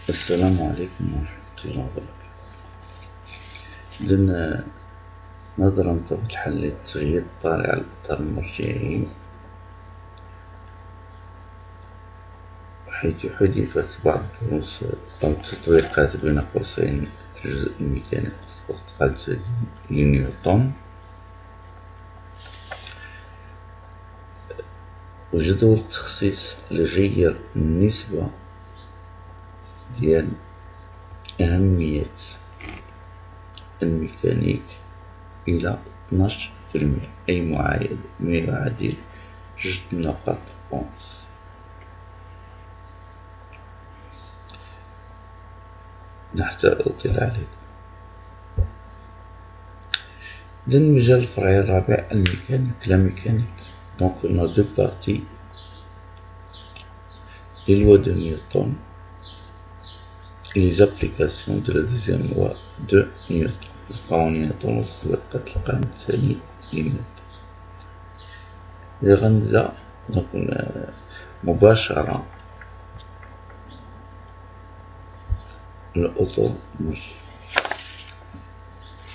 السلام عليكم ورحمة الله وبركاته. لنا نظرا بطبيعة الحال لتغيير الطارئ على الإطار المرجعي، حيث حدثت بعض الدروس أو التطبيقات بين قوسين في الجزء الميكانيكي والتقاعد لنيوتن، وجدول التخصيص لغير النسبة ديال أهمية الميكانيك إلى 12%، أي ما يعادل 2 نقاط ونص. حتى أطل عليكم. إذن المجال الفرعي الرابع الميكانيك، لا ميكانيك. Donc on a deux parties: les lois de Newton et les applications de la deuxième loi de Newton. قوانين نيوتن وتطبيقات القانون الثاني لنيوتن. إذا غنبدا مباشرة l'automotive.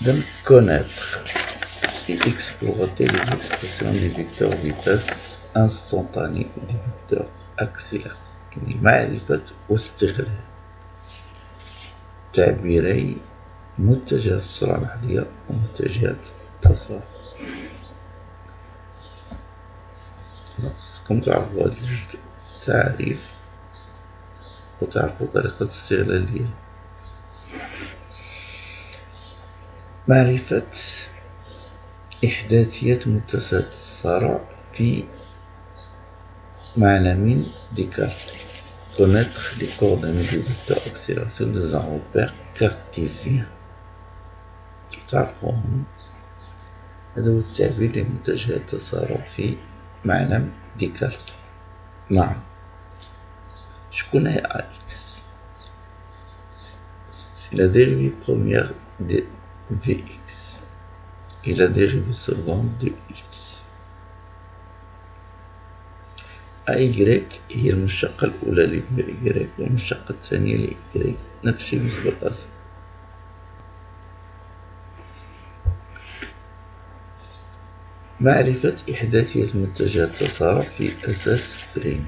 Donc connaître et exploiter les expressions des vecteurs vitesse instantanée ou des vecteurs accélération. يعني معرفة واستغلال تعبيري متجهات السرعة اللحظية ومتجهات التسارع. خصكم تعرفوا هاد الجوج تعريف وتعرفوا طريقة الاستغلال ديالها. معرفة إحداثية متساوية التسارع في معلم ديكارت. connaître les coordonnées du vecteur accélération dans un repère cartésien. تعرفوهم. هذا هو التعبير لمتجهات التسارع في معلم ديكارت. نعم. شكون هي X؟ C'est la dérivée première de Vx et la dérivée seconde de X. أي هي المشتقة الأولى لY والمشتقة الثانية لY، نفس الشيء بالنسبة للأصل. معرفة إحداثية متجهات التسارع في أساس فريم.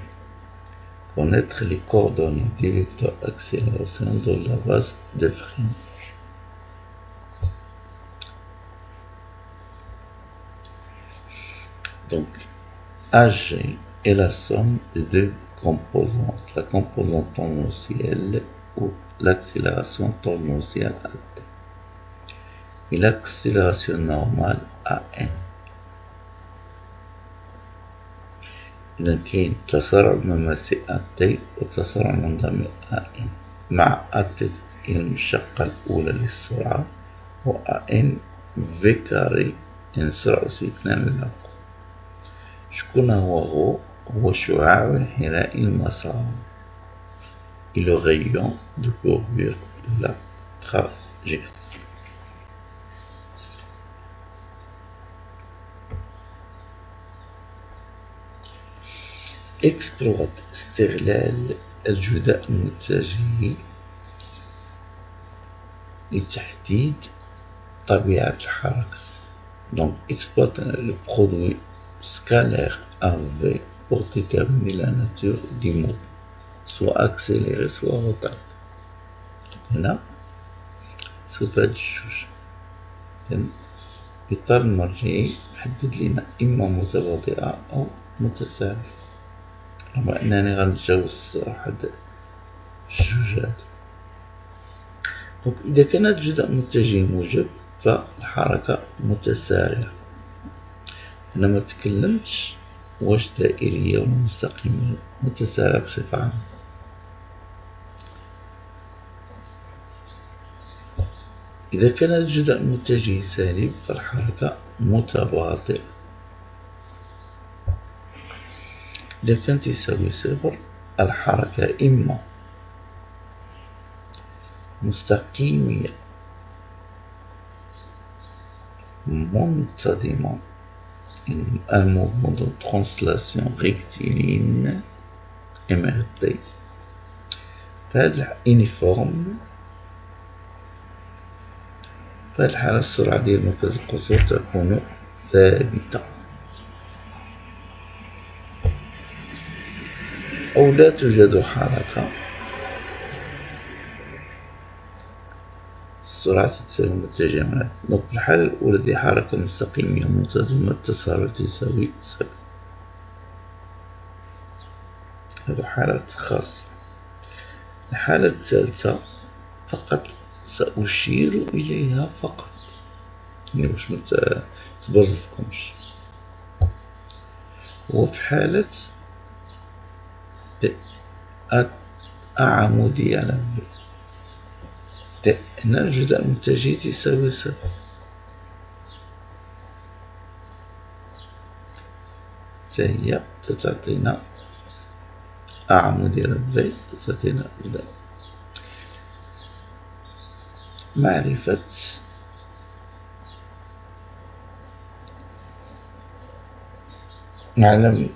connaître les coordonnées des vecteurs accélération dans la base de frame. Donc AG est la somme des deux composantes, la composante tendancielle ou l'accélération tendancielle à T et l'accélération normale à N. إذا كاين التسارع المماسي à T والتسارع المنضمي à N، مع T هي المشتقة الأولى للسرعة و N V كاري يعني السرعة أس 2 لا. شكون هو شعاع انحناء المسار et le rayon de courbure de la trajectoire. exploit استغلال الجداء المتجه لتحديد طبيعة الحركة. donc exploite le produit scalaire AV pour déterminer la nature du mouvement, soit accéléré soit retardé. هنا شوف هاد الجوج. الإطار المرجعي محدد لينا إما متباطئة أو متسارعة، رغم أنني غنتجاوز هاد الجوج هادو. دونك إذا كان هاد الجزء متجه موجب فالحركة متسارعة. أنا متكلمتش واش دائرية ولا مستقيمة، متسارعة بصفة عامة. إذا كان هذا الجزء المتجه سالب فالحركة متباطئة. إذا كانت يساوي صفر الحركة إما مستقيمية منتظمة، un mouvement de translation rectiligne MRT فهاد يونيفورم في هذه الحالة السرعة ديال مركز القصور تكون ثابتة أو لا توجد حركة. السرعة تساوي متجهات. دونك في الحالة الأولى دي حركة مستقيمية منتظمة التسارع تساوي صفر. هذه حالات خاصة. الحالة الثالثة فقط سأشير إليها فقط، يعني باش متبرزكمش. وفي حالة عمودي على هنا الجزء المتجه تساوي صفر. هي تعطينا عمودي على بي تعطينا جزء. معرفة معلم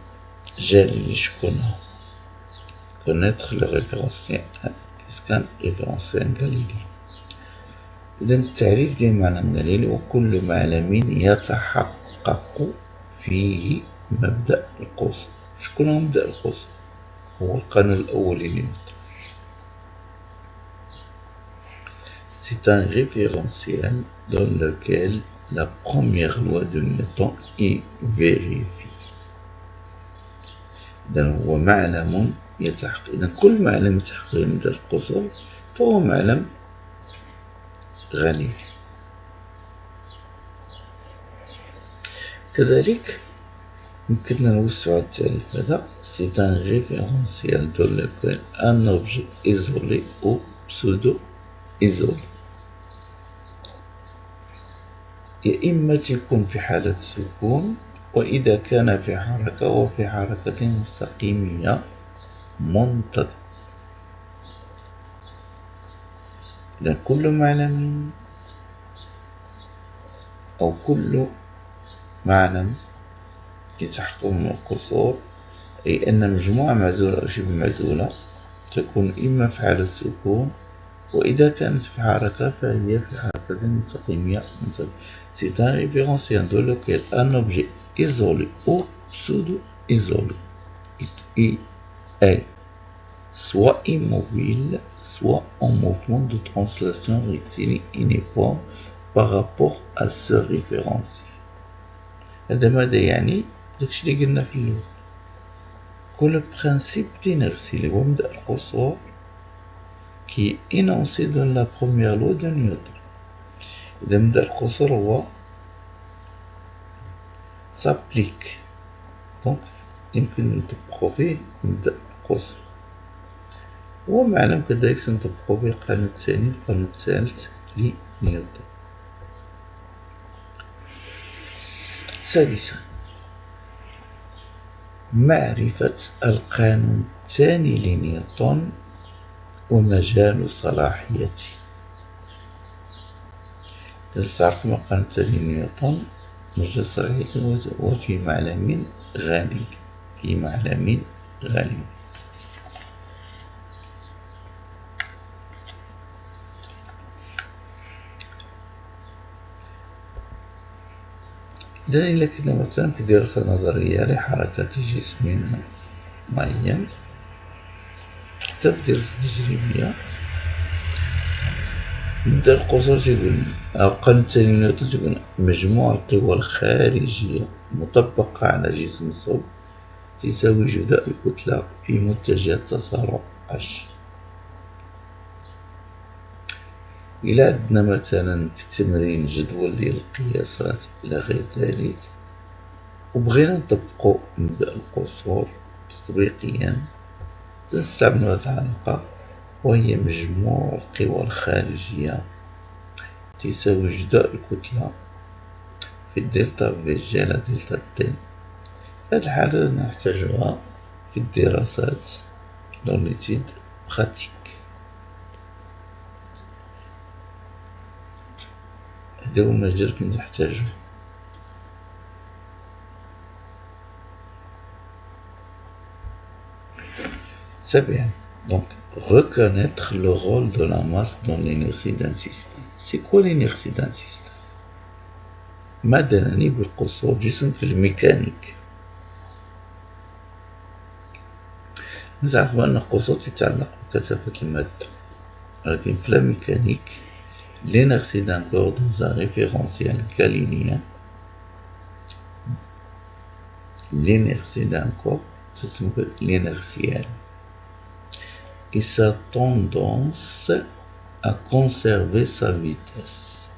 جالي شكون هو connaître le référentiel كان référentiel غاليلي. إذا التعريف ديال معلم غاليلي وكل معلم يتحقق فيه مبدأ القوس. شكون هو مبدأ القوس؟ هو القانون الأولي لنيوتن. C'est un référentiel dans lequel la première loi de Newton est vérifiée. إذا هو معلم يتحقق. إذا كل معلم يتحقق مبدأ القصر فهو معلم غني. كذلك يمكننا نوسع التعريف هذا. C'est un référentiel dans lequel un objet isolé ou pseudo-isolé يا إما تكون في حالة سكون وإذا كان في حركة وفي حركة مستقيمية منتظمة. إذا كل معلم أو كل معلم يتحقق من القصور أي أن مجموعة معزولة أو شبه معزولة تكون إما في حالة سكون وإذا كانت في حركة فهي في حركة مستقيمية منتظمة. C'est un référentiel dans lequel un objet isolé ou pseudo-isolé est soit immobile, soit en mouvement de translation rectiligne uniforme par rapport à ce référentiel. هذا ماذا يعني؟ داكشي اللي قلنا في الأول. كل برانسيب d'inertie اللي هو مبدأ القصور qui est énoncé dans la première loi de Newton. إذا مبدأ القصور هو s'applique دونك يمكن نطبقو فيه مبدأ القصر. ومعلم كذلك سنطبقو فيه القانون الثاني القانون الثالث لنيوتن. سادسا معرفة القانون الثاني لنيوتن ومجال صلاحيته. إذا تعرفون القانون الثاني لنيوتن مجال صلاحيته هو في معلم غني. في معلم غني إذا إلا كنا مثلا في دراسة نظرية لحركة جسم معين حتى في دراسة تجريبية مبدأ القصور تيقول القانون الثاني من نيوتن تيقول مجموع القوى الخارجية مطبقة على جسم صلب تساوي جداء الكتلة في متجه التسارع H. إلا عندنا مثلا في التمرين جدول ديال القياسات إلى غير ذلك وبغينا نطبقو مبدأ القصور تطبيقيا تنستعملو هاد العلاقة وهي مجموع القوى الخارجية تساوي جداء الكتلة في الدلتا في على دلتا تي. هاد الحالة نحتاجوها في الدراسات dans l'étude pratique. هذا هو المجال فين نحتاجو. سابعا Donc, reconnaître le rôle de la masse dans l'inertie d'un système. C'est quoi l'inertie d'un système؟ مادة نعني بالقصور جسم في الميكانيك. نعرف بأن القصور تتعلق بكثافة المادة، ولكن في la mécanique l'inertie d'un corps dans un référentiel galinien، l'inertie d'un corps تسمى l'inertiel et sa tendance à conserver sa vitesse.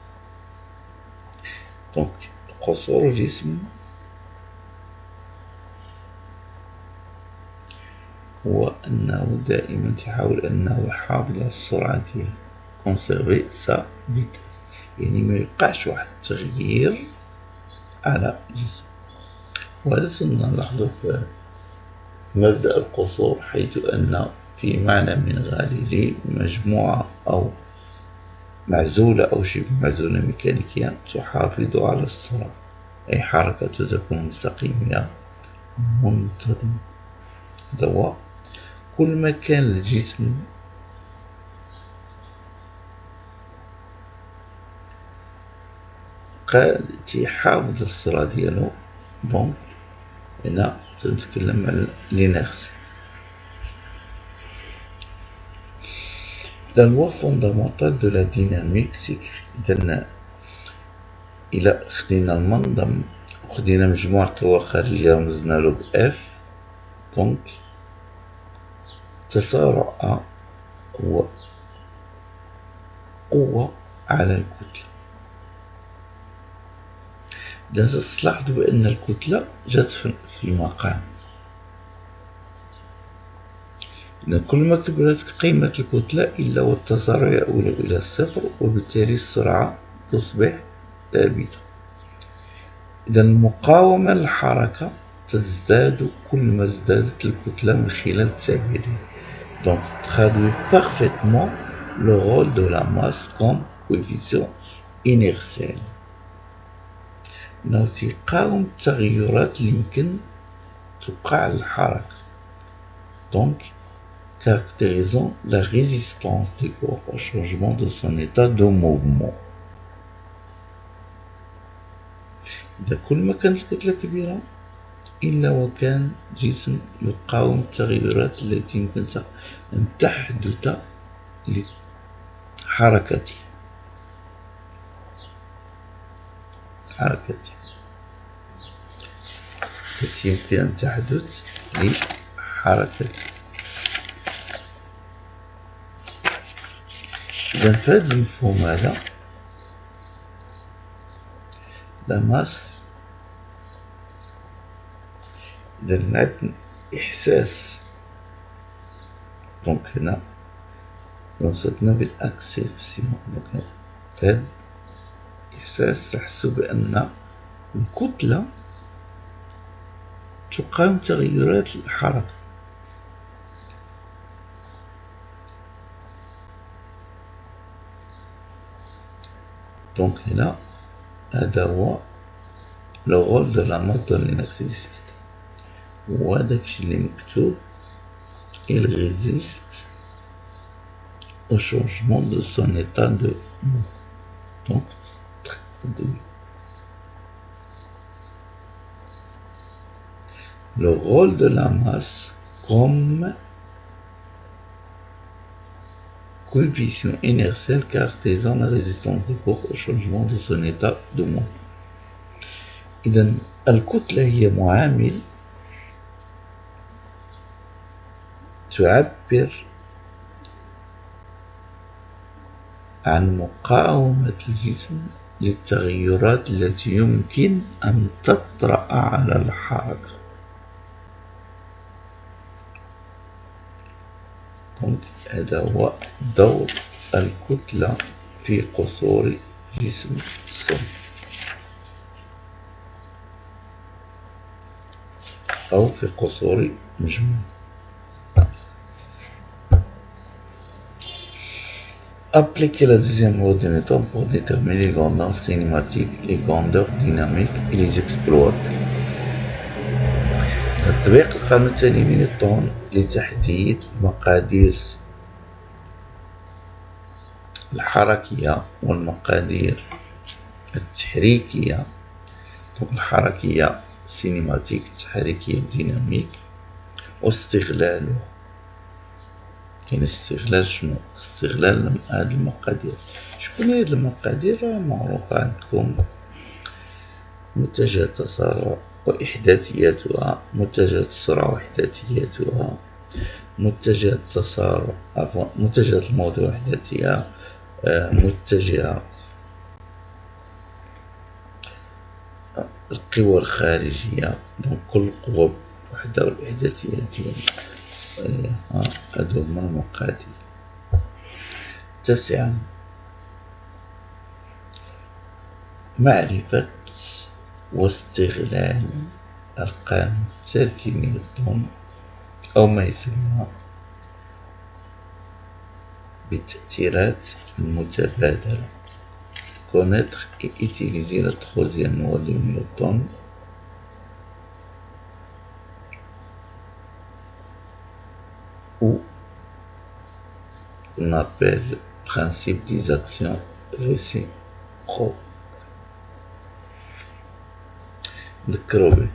Donc قصور الجسم هو أنه دائما تحاول أنه يحافظ على السرعة ديالو، conserver sa vitesse، يعني ما يوقعش واحد التغيير على الجسم. وهذا سنلاحظه في مبدأ القصور، حيث أن في معنى من غالي مجموعة أو معزولة أو شبه معزولة ميكانيكيا تحافظ على السرعة، أي حركة تكون مستقيمة منتظمة. هذا كل ما كان الجسم قال تيحافظ السرعة ديالو، دونك هنا تنتكلم على l'inertie. La loi fondamentale de la dynamique s'écrit. إذن إلا خدينا المنظم وخدينا مجموع القوى الخارجية ورمزنالو ب F، دونك تسارع هو قوة على الكتلة. إذا تلاحظوا بأن الكتلة جات في المقام، إذا كل ما كبرت قيمة الكتلة إلا والتسارع يؤول إلى الصفر، وبالتالي السرعة تصبح ثابتة. إذا المقاومة للحركة تزداد كل ما ازدادت الكتلة من خلال التعبير. Donc traduit parfaitement le rôle de la masse comme coefficient inertiel. إنه تقاوم التغيرات اللي يمكن توقع الحركة. Donc caractérisant la résistance du corps au changement de son état de mouvement. إذا كل ما كانت الكتلة كبيرة إلا وكان جسم يقاوم التغيرات التي يمكن أن تحدث لحركته. التي يمكن أن تحدث لحركته. إذا في هذا المفهوم هذا لا ماس، إذا عندنا إحساس، دونك هنا وصلنا بالأكسبسيون، دونك هذا إحساس نحسو بأن الكتلة تقاوم تغيرات الحركة. دونك هنا هذا هو لو رول دو لا ماس دون l'inertie du système. وهداكشي اللي مكتوب il résiste au changement de son état de mouvement. Donc le rôle de la masse comme coefficient inertiel caractérisant la résistance du corps au changement de son état de mouvement. إذا الكتلة هي معامل تعبر عن مقاومة الجسم للتغيرات التي يمكن أن تطرأ على الحركة. هذا هو دور الكتلة في قصور جسم الصلب أو في قصور مجموع. Appliquer la deuxième loi de Newton pour déterminer les grandeurs cinématiques, les grandeurs dynamiques et les exploiter. تطبيق القانون الثاني من نيوتن لتحديد مقادير الحركية والمقادير التحريكية. الحركية سينماتيك، التحريكية ديناميك. واستغلاله، كاين استغلال شنو؟ استغلال هاد المقادير. شكون هاد المقادير؟ معروفة عندكم: متجهات التسارع وإحداثياتها، متجهات السرعة وإحداثياتها، متجهات التسارع متجهات الموضوع وإحداثيها، متجهات القوى الخارجية. دونك كل قوة بوحدها والإحداثية ديالها. هادو هما المقادير. 9، معرفة واستغلال القانون التركيبي للنيوتن، أو ما يسمى بالتأثيرات المتبادلة. connaître et utiliser la troisième loi de Newton ou qu'on appelle principe des actions réciproques. نذكروا به: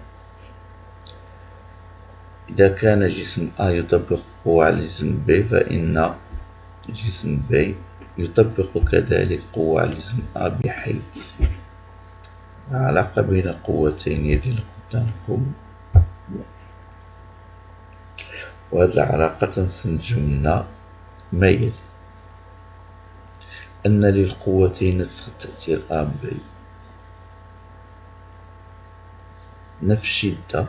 إذا كان جسم A يطبق قوة على جسم B، فإن جسم B يطبق كذلك قوة على جسم A، بحيث العلاقة بين القوتين هي اللي قدامكم، وهذه العلاقة تنستنتج منها ما يلي: أن للقوتين تأثير A B نفس الشدة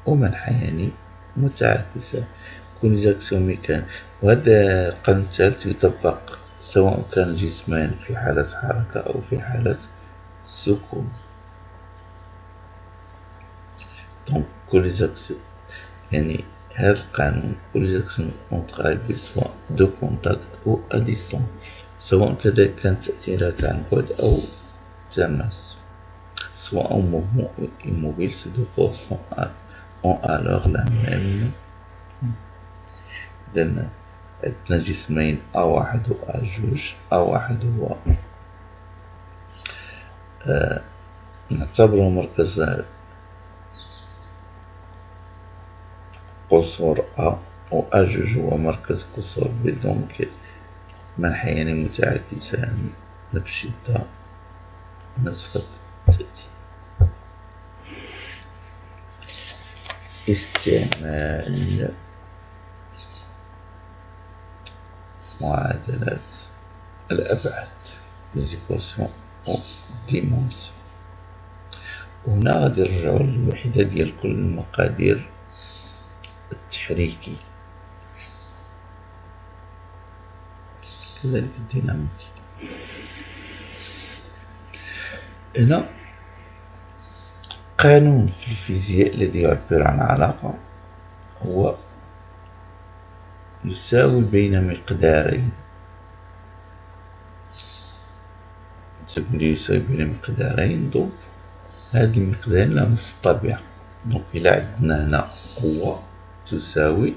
ومنحيان متعاكسان. كل زاكسيون ميكان. وهذا القانون الثالث يطبق سواء كان جسمان في حالة حركة أو في حالة سكون. دونك كل زاكسيون، يعني هذا القانون كل زاكسيون اونتر سواء دو كونتاكت أو أ ديستونس، سواء كانت تأثيرات عن بعد أو تماس. Soit en mouvement ou immobile, ces deux forces ont alors la même. إذن عندنا جسمين A1 و A2. A1 هو نعتبره مركز قصور A، و A2 هو مركز قصور B. دونك منحيان متعاكسان نفس الشدة نفس التأثير. استعمال معادلات الأبعاد ليزيكواسيون أو ديمونسيون. وهنا غادي نرجعو للوحدة ديال كل المقادير التحريكية كذلك الديناميكية. هنا قانون في الفيزياء الذي يعبر عن علاقة هو يساوي بين مقدارين. يساوي بين مقدارين. دونك هاد المقدارين لهم نفس الطبيعة. دونك إلا عندنا هنا قوة تساوي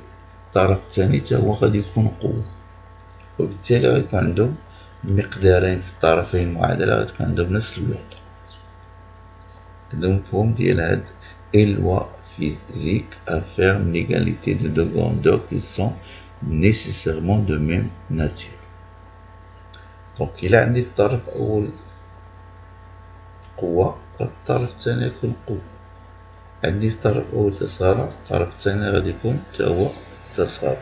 الطرف الثاني تا هو غادي يكون قوة، وبالتالي غيكون عندهم مقدارين في الطرفين المعادلة غتكون عندهم نفس الوحدة. هذا مفهوم ديال هاد اي لوا فيزيك affirme l'égalité de deux grandeurs qui sont nécessairement de même nature. دونك إلا عندي في الطرف الأول قوة، الطرف الثاني يكون قوة. عندي في الطرف الأول تسارع، الطرف الثاني غادي يكون تا هو تسارع.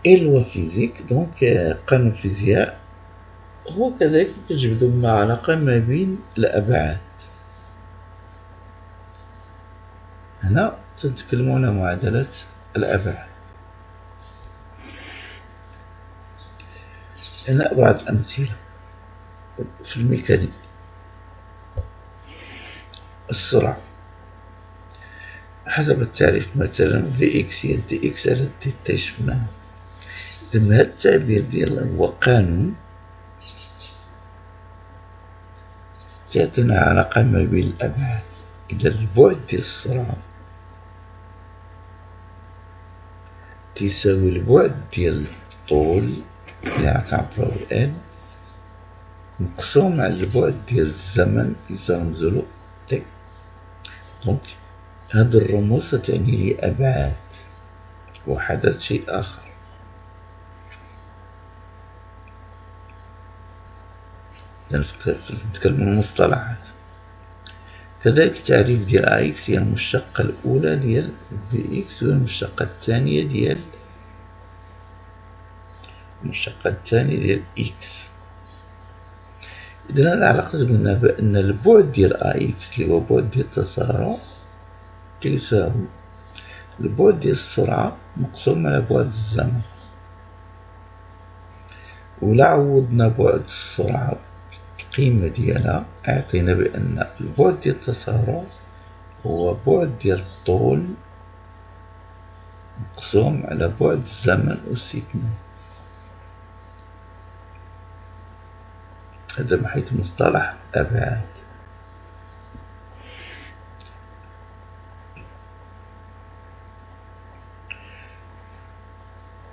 اي لوا فيزيك، دونك قانون الفيزياء هو كذلك كتجبدو مع علاقة ما بين الأبعاد. هنا تنتكلمو على معادلة الأبعاد. هنا بعض الأمثلة في الميكانيك. السرعة حسب التعريف مثلا في اكس هي دي اكس على دي تي شفناها. إذن هاد التعبير ديال هو قانون تعطينا علاقة ما بين الأبعاد. إذا البعد ديال السرعة تساوي البعد ديال الطول اللي غتعبرو ب N مقسوم على البعد ديال الزمن اللي تنرمزولو T. دونك هاد الرموز تعني لي أبعاد وحدث شيء آخر. نتكلم عن المصطلحات. كذلك التعريف ديال AX هي المشتقة الأولى ديال VX والمشتقة الثانية ديال X. إذا هاد العلاقة قلنا بأن البعد ديال AX اللي هو بعد ديال التسارع تساوي البعد ديال السرعة مقسوم على بعد الزمن. ولا عوضنا بعد السرعة القيمة ديالها عطينا بأن البعد ديال التسارع هو بعد ديال الطول مقسوم على بعد الزمن والسيكنا. هذا من حيث مصطلح أبعاد.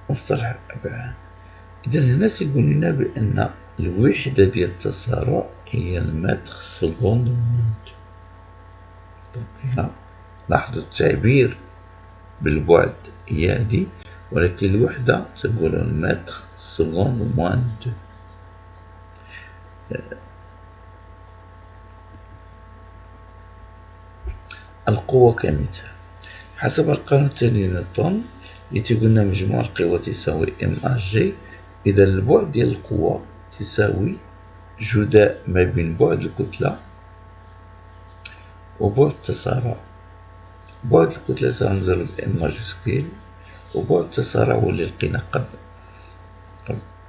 مصطلح الأبعاد. إذا هنا تيقول لنا بأن الوحدة ديال التسارع هي المتر سكوند موند. هنا لاحظوا التعبير بالبعد هي هادي، ولكن الوحدة تقول المتر سكوند موند. القوة كمثال. حسب القانون الثاني لنيوتن اللي تيقولنا مجموع القوى تساوي MAG. إذا البعد ديال القوة تساوي جداء ما بين بعد الكتلة وبعد التسارع. بعد الكتلة تنرمزو بM ماجسكيل، وبعد التسارع هو اللي لقينا قبل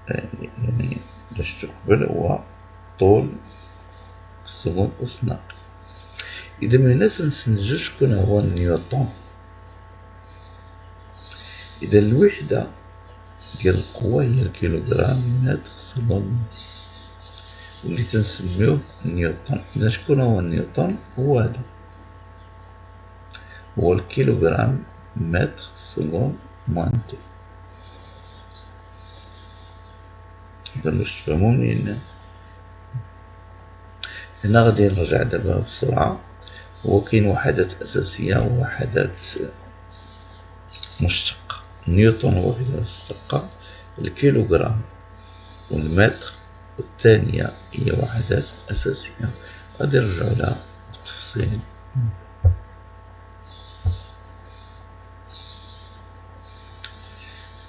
يعني درجتو قبل هو طول السكوند أس ناقص. إذا من هنا تنستنتجو شكون هو نيوتن. إذا الوحدة ديال القوة هي الكيلوغرام متر سكوند واللي تنسميوه نيوتن. إذا شكون هو نيوتن؟ هو هذا، هو الكيلوغرام متر سكوند موان تي. إذا باش تفهمو منين هنا غادي نرجع دابا بسرعة. هو كاين وحدات أساسية ووحدات مشتقة. نيوتن هو وحدة مشتقة، الكيلوغرام والمتر، والثانية هي وحدات أساسية. غادي نرجعو لها بالتفصيل.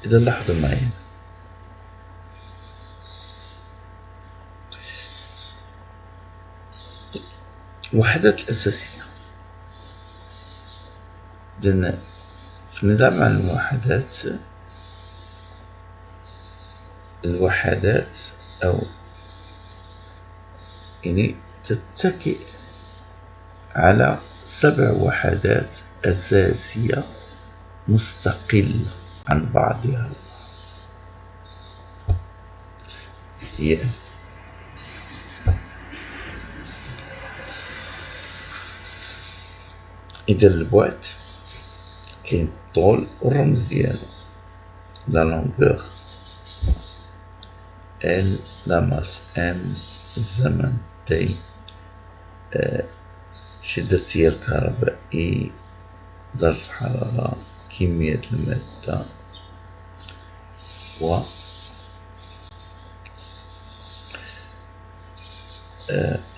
إذا لاحظوا معايا الوحدات الأساسية. إذن في نظام عن الوحدات أو يعني تتكئ على 7 وحدات أساسية مستقلة عن بعضها. هي إذا البعد كاين الطول والرمز ديالو لا لونغور L، لا ماس M، الزمن T، شدة التيار الكهربائي، درجة الحرارة، كمية المادة، و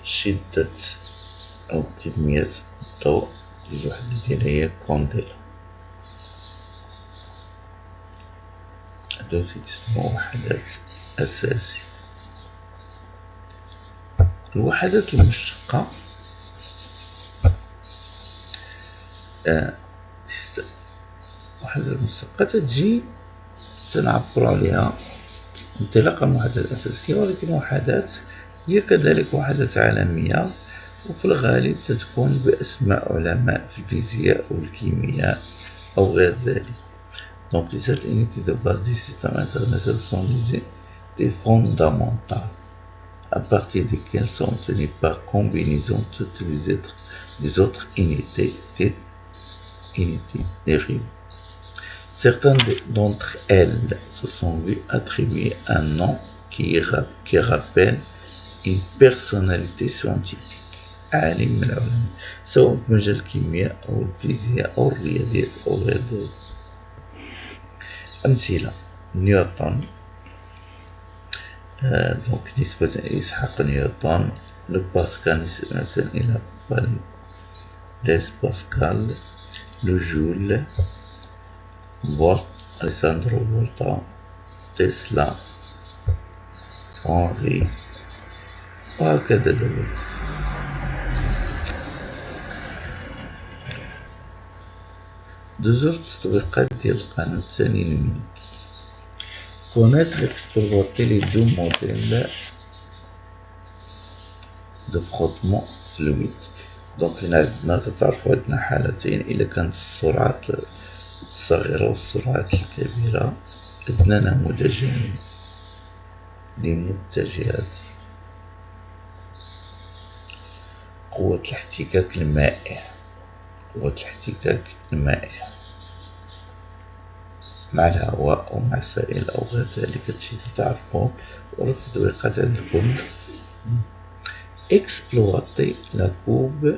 شدة أو كمية الضوء الوحدة ديالها هي كونديلا. هادو تيتسموا وحدات أساسية. الوحدات المشتقة وحدات المشتقة تتجي تنعبرو عليها انطلاقا من الوحدات الأساسية، ولكن وحدات هي كذلك وحدات عالمية، وفي الغالب تتكون بأسماء علماء في الفيزياء أو الكيمياء أو غير ذلك. Donc les unités de base du système international sont des fondamentales. à partir desquels sont obtenus par combinaison toutes les autres unités des dérivées. Certaines d'entre elles se sont vues attribuer un nom qui rappelle une personnalité scientifique، عالم من العلماء، سواء في مجال الكيمياء أو الفيزياء أو الرياضيات أو غير ذلك. أمثلة: نيوتن، دونك نسبة إلى إسحاق نيوتن. لو باسكال نسبة إلى بلايس باسكال. لو جول، فولت، أليساندرو فولتا. تسلا، هنري، وهكذا دابا. دوزور التطبيقات ديال القانون الثاني نيوتن. connaître exploiter les deux modèles de frottement fluide. دونك هنا عندنا تتعرفوا عندنا حالتين، إلا كانت السرعات الصغيرة والسرعات الكبيرة. عندنا نموذجين لمتجهات قوة الاحتكاك المائي. قوة الاحتكاك المائي مع الهواء أو مع السائل أو غير ذلك، هادشي تتعرفو. والتطبيقات عندكم exploiter la courbe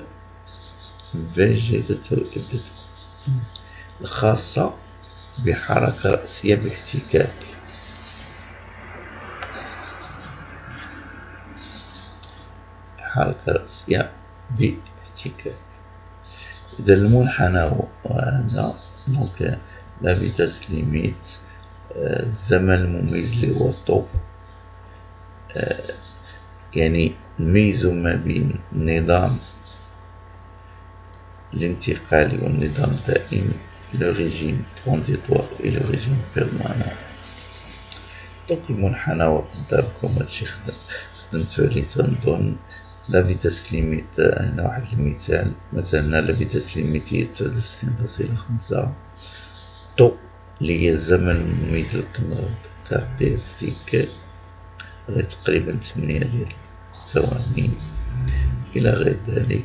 végétative الخاصة بحركة رأسية باحتكاك. حركة رأسية باحتكاك. إذا المنحنى هذا دونك لا فيتاس ليميت، الزمن المميز اللي هو طو، يعني نميزو ما بين النظام الانتقالي والنظام الدائم، لو ريجيم ترانزيتوار إلى ريجيم بيرمانون. دونك المنحنى قدامكم هادشي خدمتو عليه تنظن. لا فيتاس ليميت، هنا واحد المثال، مثلا لا فيتاس ليميت هي 69.5. طو اللي هي الزمن المميز كاركتيرستيك غير تقريبا 8 ديال الثواني إلى غير ذلك.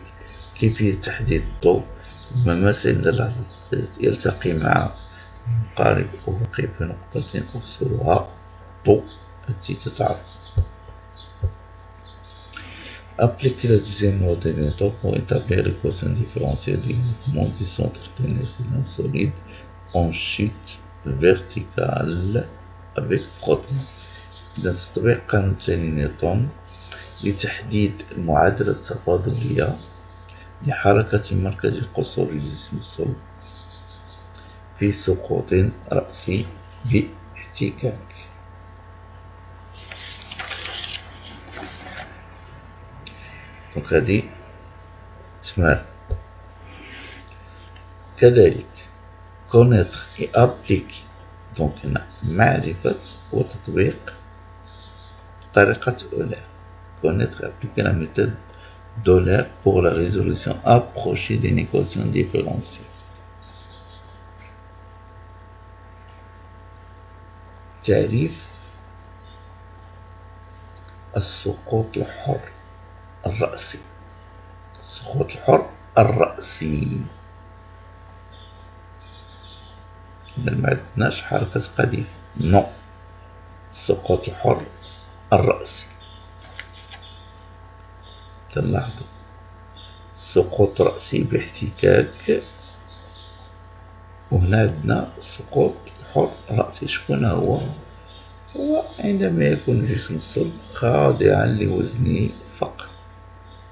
كيفية تحديد الضوء: مماثل اللحظة يلتقي مع مقارب أفقي في نقطة أفصلها ضوء، هادشي تتعرف. Appliquer la deuxième loi de Newton pour établir l'équation différentielle du mouvement du centre d'inertie d'un solide en chute verticale avec frottement. إذا تطبيق قانون ثاني نيوتن لتحديد المعادلة التفاضلية لحركة مركز قصور الجسم الصلب في سقوط رأسي باحتكاك. دونك هادي تمام. كذلك connaître et appliquer، دونك هنا معرفة وتطبيق طريقة أولى. connaître et appliquer la méthode d'Euler pour la résolution approchée d'une équation différentielle. تعريف السقوط الحر الرأسي. السقوط الحر الرأسي، إذا معندناش حركة قذيفة، نو، السقوط الحر الرأسي. تلاحظوا سقوط رأسي باحتكاك، وهنا عندنا سقوط حر رأسي. شكون هو؟ هو عندما يكون الجسم الصلب خاضعا لوزنه فقط.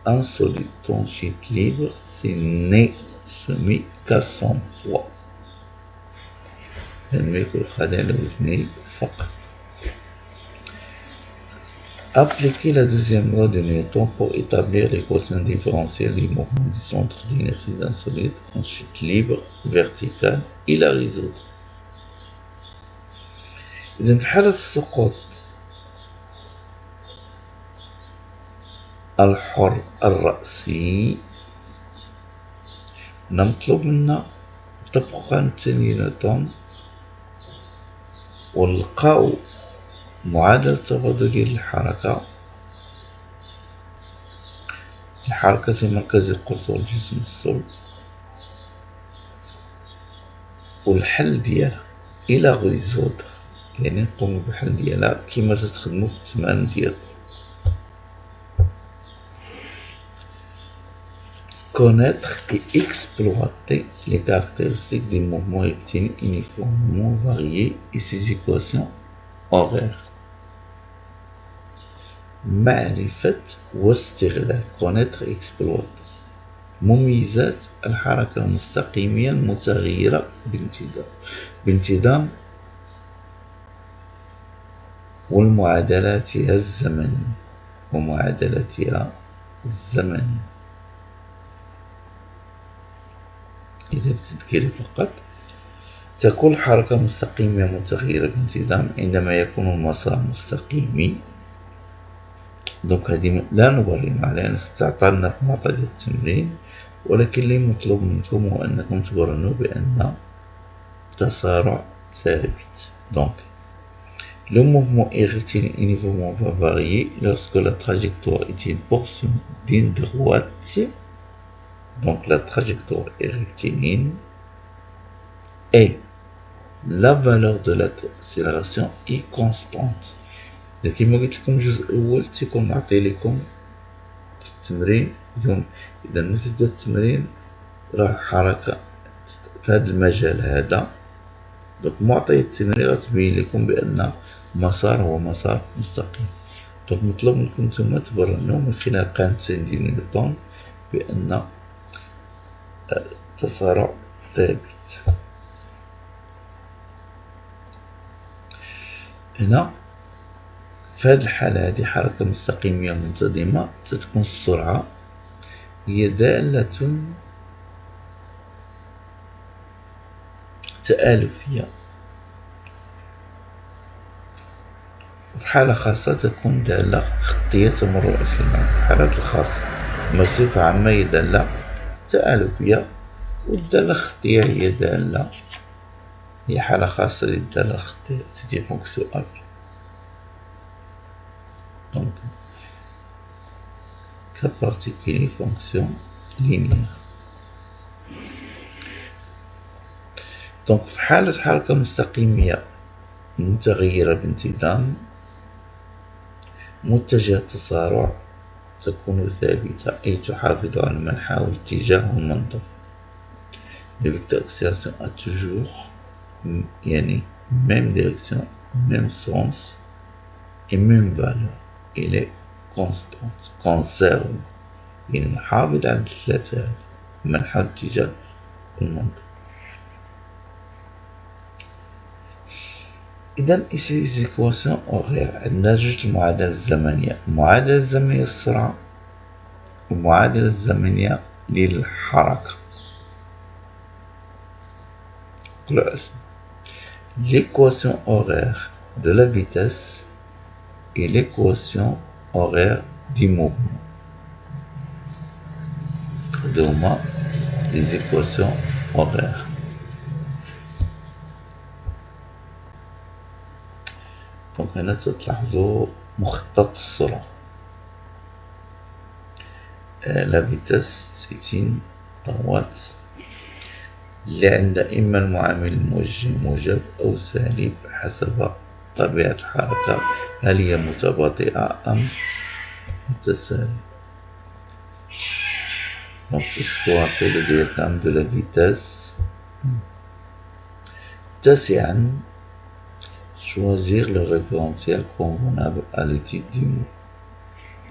Un solide en chute libre n'est soumis qu'à son poids. عندما يكون خاضع لوزنه فقط. Appliquer la deuxième loi de Newton pour établir l'équation différentielle du mouvement du centre d'inertie d'un solide en chute libre verticale et la résoudre. إذا في حالة السقوط الحر الرأسي مطلوب منا نطبقو قانون ثاني نيوتن ونلقاو معادلة تفاضلية للحركة حركة مركز قصور جسم الصلب والحل ديالها إلى غريزودر، يعني نقومو بالحل ديالها كيما تتخدمو في التمارين ديالكم. Connaître et exploiter les caractéristiques des mouvements rectilignes uniformément variés et ses équations horaires. معرفة واستغلال connaître et exploiter مميزات الحركة المستقيمية المتغيرة بانتظام ومعادلاتها الزمنية. إذا للتذكير فقط، تكون الحركة مستقيمة متغيرة بانتظام عندما يكون المسار مستقيمي. دونك هذه لا نبرهن لأن ستعطينا في معطيات التمرين، ولكن اللي مطلوب منكم هو أنكم تبرهنوا بأن تسارع ثابت. دونك le mouvement est rectiligne uniformément varié lorsque la trajectoire est une portion d'une droite. Donc la trajectoire est rectiligne et la valeur de l'accélération est constante. كيما قلت لكم الجزء الأول تيكون معطي لكم التمرين بدون، إذا نتيجة التمرين راه حركة في هذا المجال هذا. دونك معطي التمرين غتبين لكم بأن مسار هو مسار مستقيم. دونك مطلوب منكم نتوما تبرهنوا من خلال قانونين ديال نيوتن بأن التسارع ثابت. هنا في هذه الحالة هذه حركة مستقيمية منتظمة، تتكون السرعة هي دالة تآلفية، وفي حالة خاصة تكون دالة خطية تمر أسلم. في الحالات الخاصة بصفة عامة هي دالة تآلفية، والدالة الخطية هي دالة هي حالة خاصة للدالة الخطية سيتي فونكسيون أف. دونك كبارتيكيلي فونكسيون لينيير. دونك في حالة حركة مستقيمية متغيرة بانتظام متجه التسارع تكون ثابتة، أي تحافظ على المنحى والاتجاه والمنطق. Le vecteur d'accélération a toujours يعني même direction, même sens et même valeur. Il est constant, conserve، يعني محافظ على الثلاثة، المنحى والاتجاه والمنطق. إذا ici les équations horaires عندنا جوج المعادلة الزمنية، المعادلة الزمنية للسرعة والمعادلة الزمنية للحركة. L'équation horaire de la vitesse et l'équation horaire du mouvement. هما les équations horaires. دونك هنا تلاحظوا مخطط السرعة. لا فيتاس سيتين طوات اللي عندها إما المعامل الموجه موجب أو سالب حسب طبيعة الحركة، هل هي متباطئة أم متسارعة. Donc exploiter le diagramme de la vitesse. تاسعا choisir le référentiel convenable à l'étude du mot.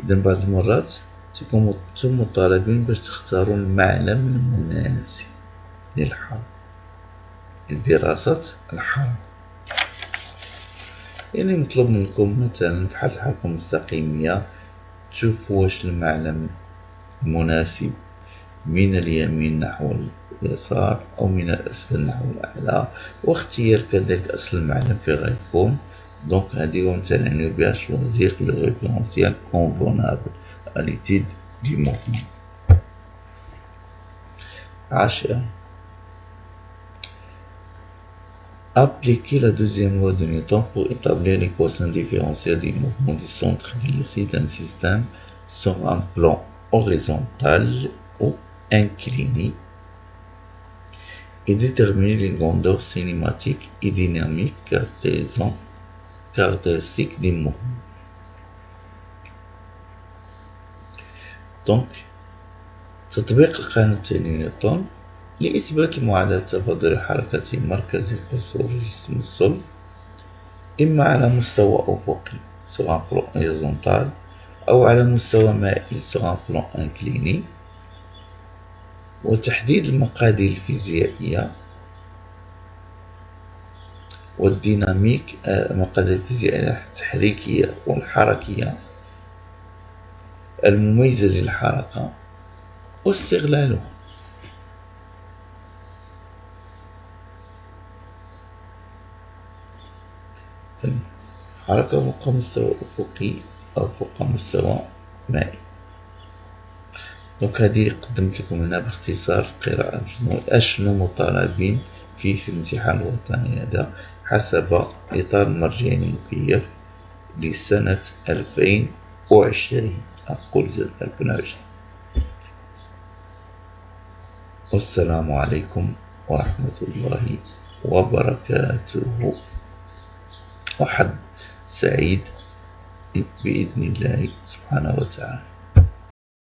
إذا بعض المرات تكونوا مطالبين باش تختاروا المعلم المناسب للحركة لدراسة الحركة. يعني مطلوب منكم مثلا في حالة حركة مستقيمية تشوفوا واش المعلم مناسب من اليمين نحو اليسار أو من الأسفل نحو الأعلى، واختيار كذلك أصل المعلم في غيكون. دونك هذه هو مثلا بها choisir le référentiel convenable à l'étude du mouvement. 10. Appliquer la deuxième loi de Newton pour établir l'équation différentielle du mouvement du centre d'inertie d'un système sur un plan horizontale ou inclinée et déterminer les grandeurs cinématiques et dynamiques caractéristiques des mouvements. Donc تطبيق القانون التالي نيوتن لإثبات المعادلة تفاضل حركة مركز قصور جسم الصلب إما على مستوى أفقي سواء بلون هوريزونتال أو على مستوى مائي سواء بلون انكليني، وتحديد المقادير الفيزيائية والديناميك، المقادير الفيزيائية التحريكية والحركية المميزة للحركة واستغلالها. حركة فوق مستوى أفقي أو فوق مستوى مائي. دونك هذه قدمت لكم هنا باختصار قراءة أشنو مطالبين فيه في الامتحان الوطني هذا حسب إطار المرجعي المكيف لسنة 2020، أقول سنة 2020. والسلام عليكم ورحمة الله وبركاته، وحد سعيد بإذن الله سبحانه وتعالى.